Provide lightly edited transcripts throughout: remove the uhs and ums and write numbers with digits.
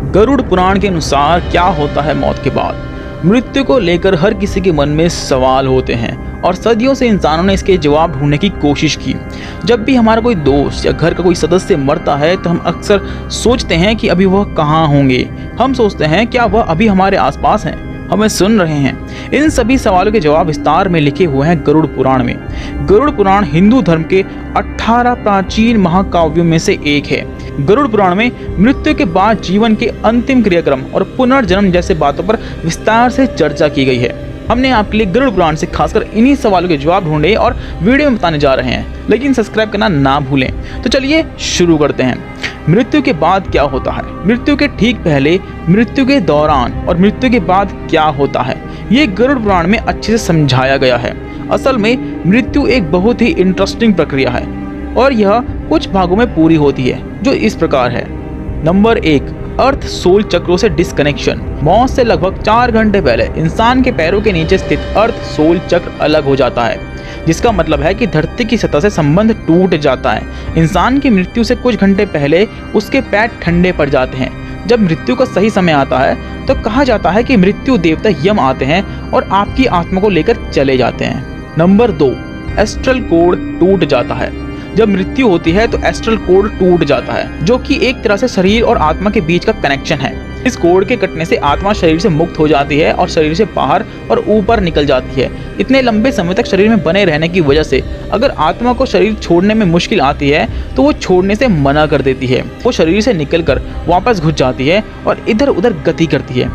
गरुड़ पुराण के अनुसार क्या होता है मौत के बाद? मृत्यु को लेकर हर किसी के मन में सवाल होते हैं और सदियों से इंसानों ने इसके जवाब ढूंढने की कोशिश की। जब भी हमारा कोई दोस्त या घर का कोई सदस्य मरता है तो हम अक्सर सोचते हैं कि अभी वह कहाँ होंगे। हम सोचते हैं क्या वह अभी हमारे आसपास हैं, हमें सुन रहे हैं। इन सभी सवालों के जवाब विस्तार में लिखे हुए हैं गरुड़ पुराण में। गरुड़ पुराण हिंदू धर्म के 18 प्राचीन महाकाव्यों में से एक है। गरुड़ पुराण में मृत्यु के बाद जीवन के अंतिम क्रियाक्रम और पुनर्जन्म जैसे बातों पर विस्तार से चर्चा की गई है। हमने आपके लिए गरुड़ पुराण से खासकर इन्हीं सवालों के जवाब ढूंढे और वीडियो में बताने जा रहे हैं, लेकिन सब्सक्राइब करना ना भूलें। तो चलिए शुरू करते हैं। मृत्यु के बाद क्या होता है? मृत्यु के ठीक पहले, मृत्यु के दौरान और मृत्यु के बाद क्या होता है, ये गरुड़ पुराण में अच्छे से समझाया गया है। असल में मृत्यु एक बहुत ही इंटरेस्टिंग प्रक्रिया है और यह कुछ भागों में पूरी होती है, जो इस प्रकार है। नंबर 1, अर्थ सोल चक्रों से डिस्कनेक्शन। मौत से लगभग 4 घंटे पहले इंसान के पैरों के नीचे स्थित अर्थ सोल चक्र अलग हो जाता है, जिसका मतलब है कि धरती की सतह से संबंध टूट जाता है। इंसान की मृत्यु से कुछ घंटे पहले उसके पैर ठंडे पड़ जाते हैं। जब मृत्यु का सही समय आता है तो कहा जाता है कि मृत्यु देवता यम आते हैं और आपकी आत्मा को लेकर चले जाते हैं। नंबर 2, एस्ट्रल कोड टूट जाता है। जब मृत्यु होती है तो एस्ट्रल कोड टूट जाता है, जो कि एक तरह से शरीर और आत्मा के बीच का कनेक्शन है। इस कोड के कटने से आत्मा शरीर से मुक्त हो जाती है और शरीर से बाहर और ऊपर निकल जाती है। इतने लंबे समय तक शरीर में बने रहने की वजह से अगर आत्मा को शरीर छोड़ने में मुश्किल आती है तो वो छोड़ने से मना कर देती है। वो शरीर से निकलकर वापस घुस जाती है और इधर उधर गति करती है।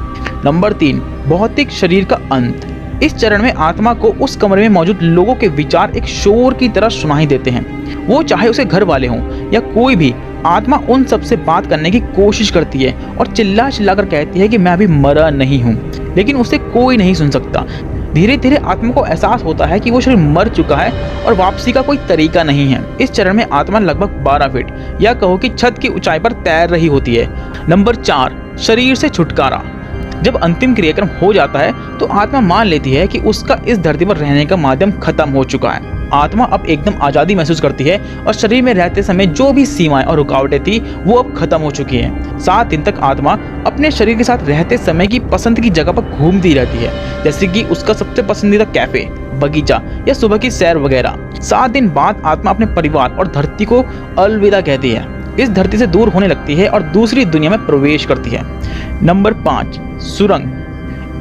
नंबर 3, भौतिक शरीर का अंत। इस चरण में आत्मा को उस कमरे में मौजूद लोगों के विचार एक शोर की तरह सुनाई देते हैं। वो चाहे उसे घर वाले हों या कोई भी, आत्मा उन सब से बात करने की कोशिश करती है और चिल्ला चिल्ला कर कहती है कि मैं अभी मरा नहीं हूँ, लेकिन उसे कोई नहीं सुन सकता। धीरे धीरे आत्मा को एहसास होता है कि वो शरीर मर चुका है और वापसी का कोई तरीका नहीं है। इस चरण में आत्मा लगभग 12 फीट या कहो कि छत की ऊंचाई पर तैर रही होती है। नंबर 4, शरीर से छुटकारा। जब अंतिम क्रियाक्रम हो जाता है तो आत्मा मान लेती है कि उसका इस धरती पर रहने का माध्यम खत्म हो चुका है। आत्मा अब एकदम आज़ादी महसूस करती है और शरीर में रहते समय जो भी सीमाएं और रुकावटें थी वो अब खत्म हो चुकी हैं। 7 दिन तक आत्मा अपने शरीर के साथ रहते समय की पसंद की जगह पर घूमती रहती है, जैसे कि उसका सबसे पसंदीदा कैफे, बगीचा या सुबह की सैर वगैरह। 7 दिन बाद आत्मा अपने परिवार और धरती को अलविदा कहती है, इस धरती से दूर होने लगती है और दूसरी दुनिया में प्रवेश करती है। नंबर 5, सुरंग।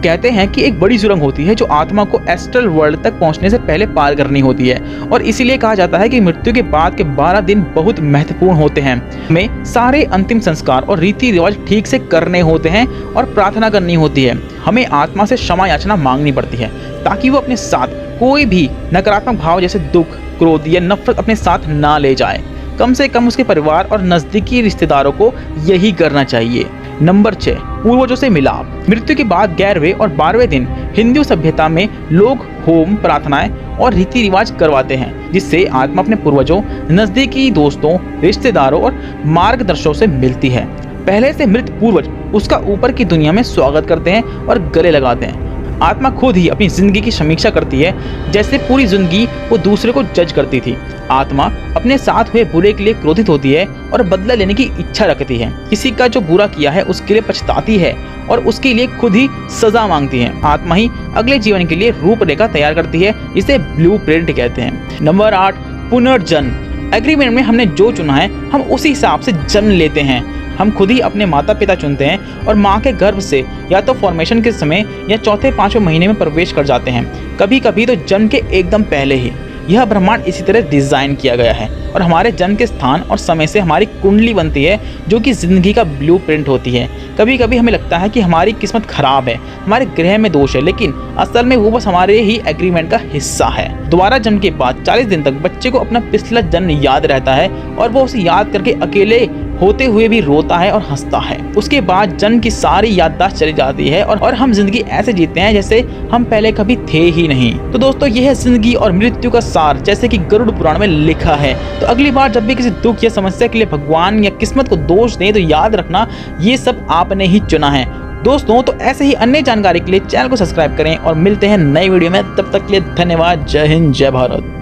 कहते हैं कि एक बड़ी सुरंग होती है जो आत्मा को एस्ट्रल वर्ल्ड तक पहुंचने से पहले पार करनी होती है और इसीलिए कहा जाता है कि मृत्यु के बाद के 12 दिन बहुत महत्वपूर्ण होते हैं। हमें सारे अंतिम संस्कार और रीति रिवाज ठीक से करने होते हैं और प्रार्थना करनी होती है। हमें आत्मा से क्षमा याचना मांगनी पड़ती है ताकि वो अपने साथ कोई भी नकारात्मक भाव जैसे दुख, क्रोध या नफरत अपने साथ ना ले जाए। कम से कम उसके परिवार और नजदीकी रिश्तेदारों को यही करना चाहिए। नंबर 6, पूर्वजों से मिलाप। मृत्यु के बाद 11वें और 12वें दिन हिंदू सभ्यता में लोग होम, प्रार्थनाएं और रीति रिवाज करवाते हैं, जिससे आत्मा अपने पूर्वजों, नजदीकी दोस्तों, रिश्तेदारों और मार्गदर्शकों से मिलती है। पहले से मृत पूर्वज उसका ऊपर की दुनिया में स्वागत करते हैं और गले लगाते हैं। आत्मा खुद ही अपनी जिंदगी की समीक्षा करती है, जैसे पूरी जिंदगी वो दूसरे को जज करती थी। आत्मा अपने साथ हुए बुरे के लिए क्रोधित होती है और बदला लेने की इच्छा रखती है। किसी का जो बुरा किया है उसके लिए पछताती है और उसके लिए खुद ही सजा मांगती है। आत्मा ही अगले जीवन के लिए रूपरेखा तैयार करती है, इसे ब्लूप्रिंट कहते हैं। नंबर 8, पुनर्जन्म। एग्रीमेंट में हमने जो चुना है हम उसी हिसाब से जन्म लेते हैं। हम खुद ही अपने माता पिता चुनते हैं और माँ के गर्भ से या तो फॉर्मेशन के समय या चौथे 5वें महीने में प्रवेश कर जाते हैं, कभी कभी तो जन्म के एकदम पहले ही। यह ब्रह्मांड इसी तरह डिज़ाइन किया गया है और हमारे जन्म के स्थान और समय से हमारी कुंडली बनती है, जो कि ज़िंदगी का ब्लूप्रिंट होती है। कभी कभी हमें लगता है कि हमारी किस्मत खराब है, हमारे ग्रह में दोष है, लेकिन असल में वो बस हमारे ही एग्रीमेंट का हिस्सा है। दोबारा जन्म के बाद 40 दिन तक बच्चे को अपना पिछला जन्म याद रहता है और वो उसे याद करके अकेले होते हुए भी रोता है और हंसता है। उसके बाद जन्म की सारी याददाश्त चली जाती है और हम जिंदगी ऐसे जीते हैं जैसे हम पहले कभी थे ही नहीं। तो दोस्तों, यह है जिंदगी और मृत्यु का सार, जैसे कि गरुड़ पुराण में लिखा है। तो अगली बार जब भी किसी दुख या समस्या के लिए भगवान या किस्मत को दोष दें तो याद रखना ये सब आपने ही चुना है। दोस्तों, तो ऐसे ही अन्य जानकारी के लिए चैनल को सब्सक्राइब करें और मिलते हैं नई वीडियो में। तब तक के लिए धन्यवाद। जय हिंद, जय भारत।